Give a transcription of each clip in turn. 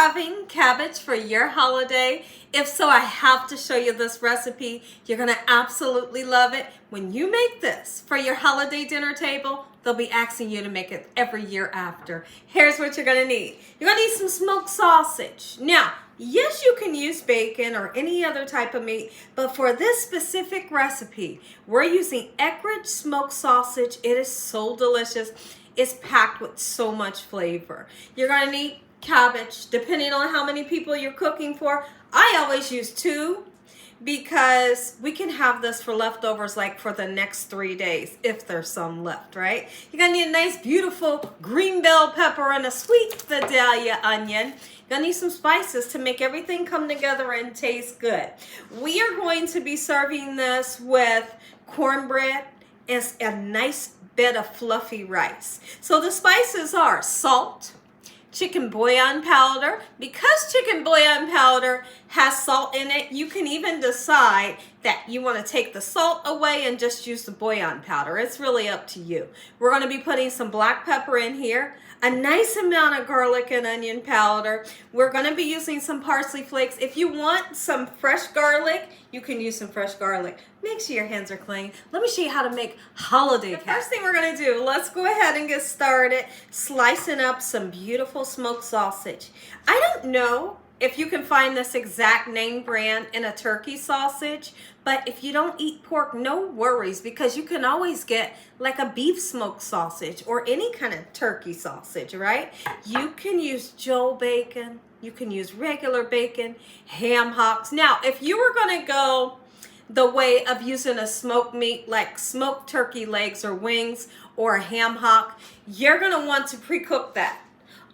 having cabbage for your holiday? If so, I have to show you this recipe. You're gonna absolutely love it. When you make this for your holiday dinner table, they'll be asking you to make it every year after. Here's what you're gonna need. You're gonna need some smoked sausage. Now, yes, you can use bacon or any other type of meat, but for this specific recipe, we're using Eckrich smoked sausage. It is so delicious. It's packed with so much flavor. You're gonna need cabbage, depending on how many people you're cooking for. I always use 2 because we can have this for leftovers like for the next 3 days if there's some left, right? You're gonna need a nice beautiful green bell pepper and a sweet Vidalia onion. You're gonna need some spices to make everything come together and taste good. We are going to be serving this with cornbread and a nice bit of fluffy rice. So the spices are salt, chicken bouillon powder. Because chicken bouillon powder has salt in it, you can even decide that you want to take the salt away and just use the bouillon powder. It's really up to you. We're going to be putting some black pepper in here, a nice amount of garlic and onion powder. We're going to be using some parsley flakes. If you want some fresh garlic, you can use some fresh garlic. Make sure your hands are clean. Let me show you how to make holiday cabbage. The first thing we're going to do, let's go ahead and get started slicing up some beautiful smoked sausage. I don't know if you can find this exact name brand in a turkey sausage, but if you don't eat pork, no worries, because you can always get like a beef smoked sausage or any kind of turkey sausage, right? You can use Joe bacon, you can use regular bacon, ham hocks. Now, if you were gonna go the way of using a smoked meat like smoked turkey legs or wings or a ham hock, you're gonna want to pre-cook that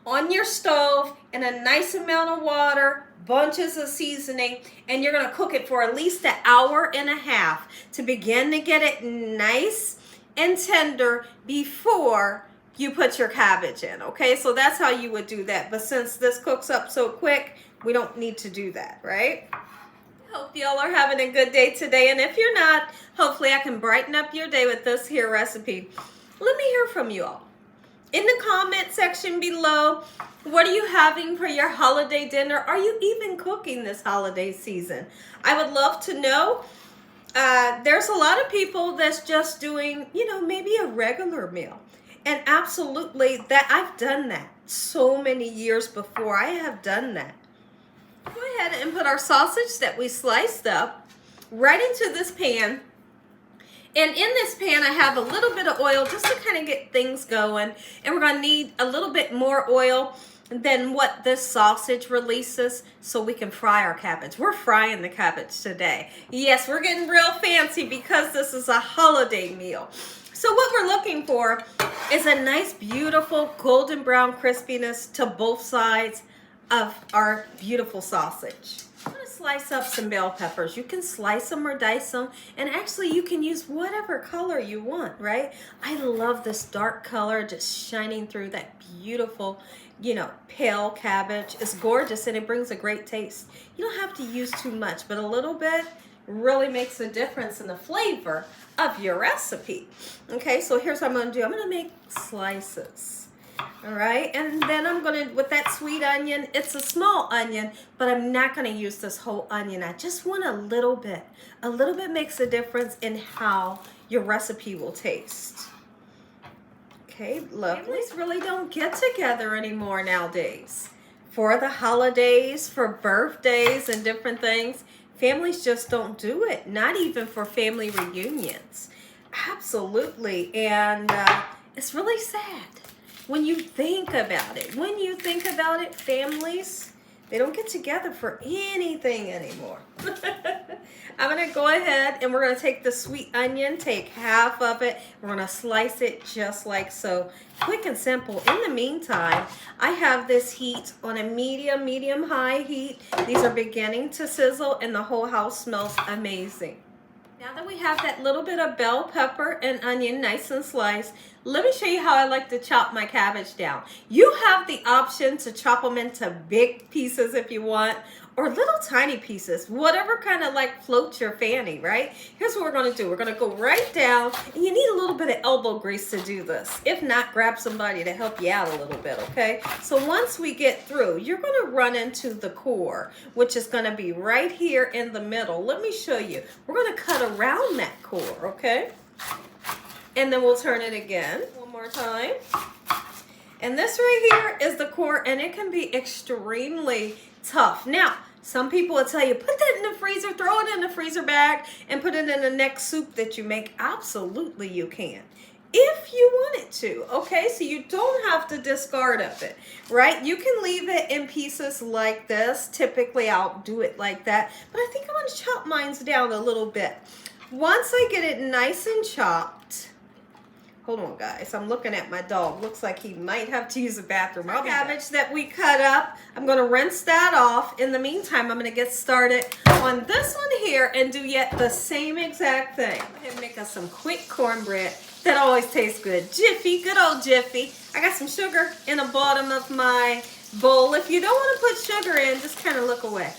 on your stove in a nice amount of water, bunches of seasoning, and you're gonna cook it for at least an hour and a half to begin to get it nice and tender before you put your cabbage in, okay? So that's how you would do that. But since this cooks up so quick, we don't need to do that, right? Hope y'all are having a good day today, and if you're not, hopefully I can brighten up your day with this here recipe. Let me hear from you all. In the comment section below, what are you having for your holiday dinner? Are you even cooking this holiday season? I would love to know. There's a lot of people that's just doing, you know, maybe a regular meal. And absolutely, that I've done that so many years before. I have done that. Go ahead and put our sausage that we sliced up right into this pan. And in this pan, I have a little bit of oil just to kind of get things going. And we're going to need a little bit more oil than what this sausage releases so we can fry our cabbage. We're frying the cabbage today. Yes, we're getting real fancy because this is a holiday meal. So what we're looking for is a nice, beautiful golden brown crispiness to both sides of our beautiful sausage. I'm going to slice up some bell peppers. You can slice them or dice them, and actually you can use whatever color you want, right? I love this dark color just shining through that beautiful, you know, pale cabbage. It's gorgeous and it brings a great taste. You don't have to use too much, but a little bit really makes a difference in the flavor of your recipe. Okay, so here's what I'm going to do. I'm going to make slices. All right, and then I'm going to, with that sweet onion, it's a small onion, but I'm not going to use this whole onion. I just want a little bit. A little bit makes a difference in how your recipe will taste. Okay, lovely. Families really don't get together anymore nowadays. For the holidays, for birthdays and different things, families just don't do it. Not even for family reunions. Absolutely, and it's really sad. When you think about it, families, they don't get together for anything anymore. I'm going to go ahead and we're going to take the sweet onion, take half of it. We're going to slice it just like so. Quick and simple. In the meantime, I have this heat on a medium-high heat. These are beginning to sizzle and the whole house smells amazing. Now that we have that little bit of bell pepper and onion nice and sliced, Let me show you how I like to chop my cabbage down. You have the option to chop them into big pieces if you want, or little tiny pieces, whatever kind of like floats your fanny, right? Here's what we're gonna do. We're gonna go right down, and you need a little bit of elbow grease to do this. If not, grab somebody to help you out a little bit, okay? So once we get through, you're gonna run into the core, which is gonna be right here in the middle. Let me show you. We're gonna cut around that core, okay? And then we'll turn it again one more time. And this right here is the core, and it can be extremely tough. Now, some people will tell you, put that in the freezer, throw it in the freezer bag, and put it in the next soup that you make. Absolutely, you can. If you wanted to, okay? So you don't have to discard of it, right? You can leave it in pieces like this. Typically, I'll do it like that, but I think I'm gonna chop mine down a little bit. Once I get it nice and chopped, hold on, guys. I'm looking at my dog. Looks like he might have to use the bathroom. Our cabbage that we cut up, I'm going to rinse that off. In the meantime, I'm going to get started on this one here and do yet the same exact thing. Go ahead and make us some quick cornbread that always tastes good. Jiffy, good old Jiffy. I got some sugar in the bottom of my bowl. If you don't want to put sugar in, just kind of look away.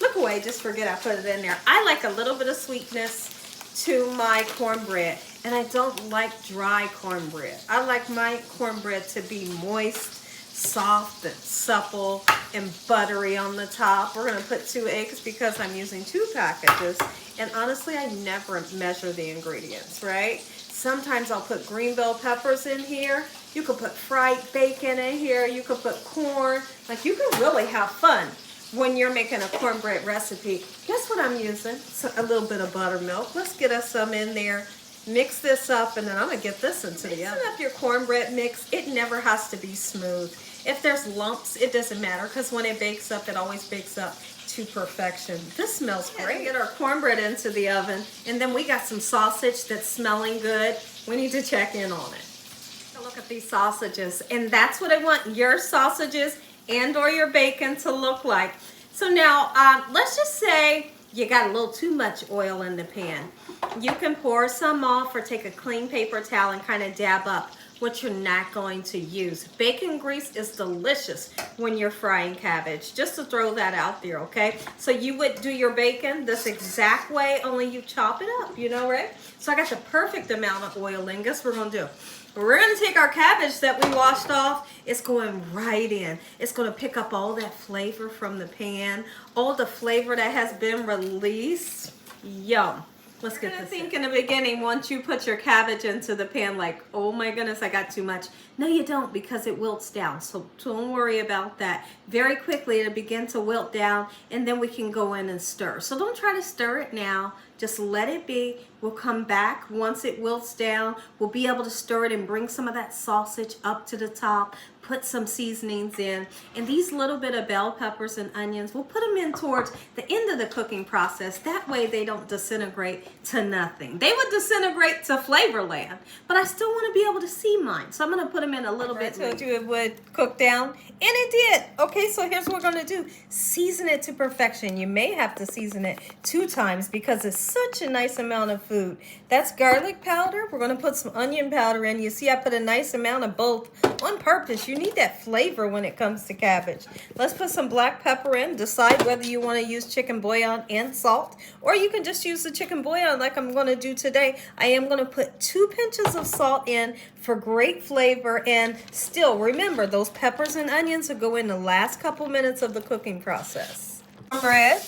Look away, just forget I put it in there. I like a little bit of sweetness to my cornbread, and I don't like dry cornbread. I like my cornbread to be moist, soft, and supple, and buttery on the top. We're gonna put 2 eggs because I'm using 2 packages, and honestly, I never measure the ingredients, right? Sometimes I'll put green bell peppers in here. You could put fried bacon in here. You could put corn. Like, you can really have fun when you're making a cornbread recipe. Guess what I'm using? So a little bit of buttermilk. Let's get us some in there. Mix this up, and then I'm gonna get this into the oven. Mixing up your cornbread mix, it never has to be smooth. If there's lumps, it doesn't matter, because when it bakes up, it always bakes up to perfection. This smells great. Get our cornbread into the oven, and then we got some sausage that's smelling good. We need to check in on it. Look at these sausages, and that's what I want your sausages and or your bacon to look like. So now, let's just say you got a little too much oil in the pan. You can pour some off, or take a clean paper towel and kind of dab up what you're not going to use. Bacon grease is delicious when you're frying cabbage, just to throw that out there, okay? So you would do your bacon this exact way, only you chop it up, you know, right? So I got the perfect amount of oil in. Guess what we're gonna do? We're gonna take our cabbage that we washed off. It's going right in. It's gonna pick up all that flavor from the pan, all the flavor that has been released. Yum. Let's get this. Think in the beginning, once you put your cabbage into the pan, like, oh my goodness, I got too much. No, you don't, because it wilts down. So don't worry about that. Very quickly, it'll begin to wilt down, and then we can go in and stir. So don't try to stir it now. Just let it be. We'll come back once it wilts down. We'll be able to stir it and bring some of that sausage up to the top. Put some seasonings in, and these little bit of bell peppers and onions, we'll put them in towards the end of the cooking process. That way they don't disintegrate to nothing. They would disintegrate to Flavorland, but I still want to be able to see mine. So I'm going to put them in a little bit. I told you it would cook down, and it did. Okay, so here's what we're going to do. Season it to perfection. You may have to season it 2 times because it's such a nice amount of food. That's garlic powder. We're going to put some onion powder in. You see I put a nice amount of both on purpose. You need that flavor when it comes to cabbage. Let's put some black pepper in. Decide whether you want to use chicken bouillon and salt, or you can just use the chicken bouillon like I'm going to do today. I am going to put 2 pinches of salt in for great flavor, and still remember those peppers and onions will go in the last couple minutes of the cooking process. Bread.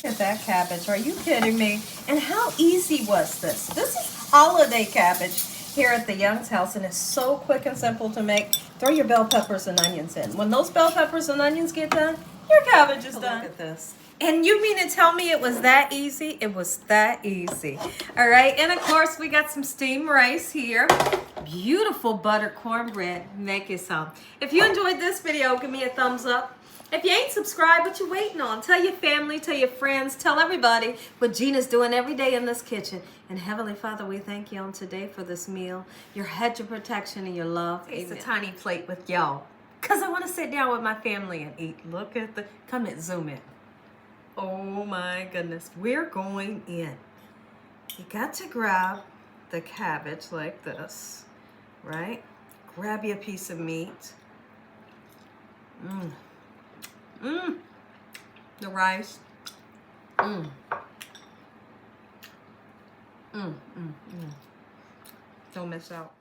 Look at that cabbage. Are you kidding me? And how easy was this? This is holiday cabbage here at the Young's house, and it's so quick and simple to make. Throw your bell peppers and onions in. When those bell peppers and onions get done, your cabbage is done. Look at this. And you mean to tell me it was that easy? It was that easy. All right, and of course we got some steamed rice here. Beautiful buttered cornbread. Make it some. If you enjoyed this video, give me a thumbs up. If you ain't subscribed, what you waiting on? Tell your family, tell your friends, tell everybody what Gina's doing every day in this kitchen. And Heavenly Father, we thank you on today for this meal, your hedge of protection and your love. It's a tiny plate with y'all, because I want to sit down with my family and eat. Look at the, come and zoom in. Oh my goodness, we're going in. You got to grab the cabbage like this. right? Grab you a piece of meat. The rice. Don't miss out.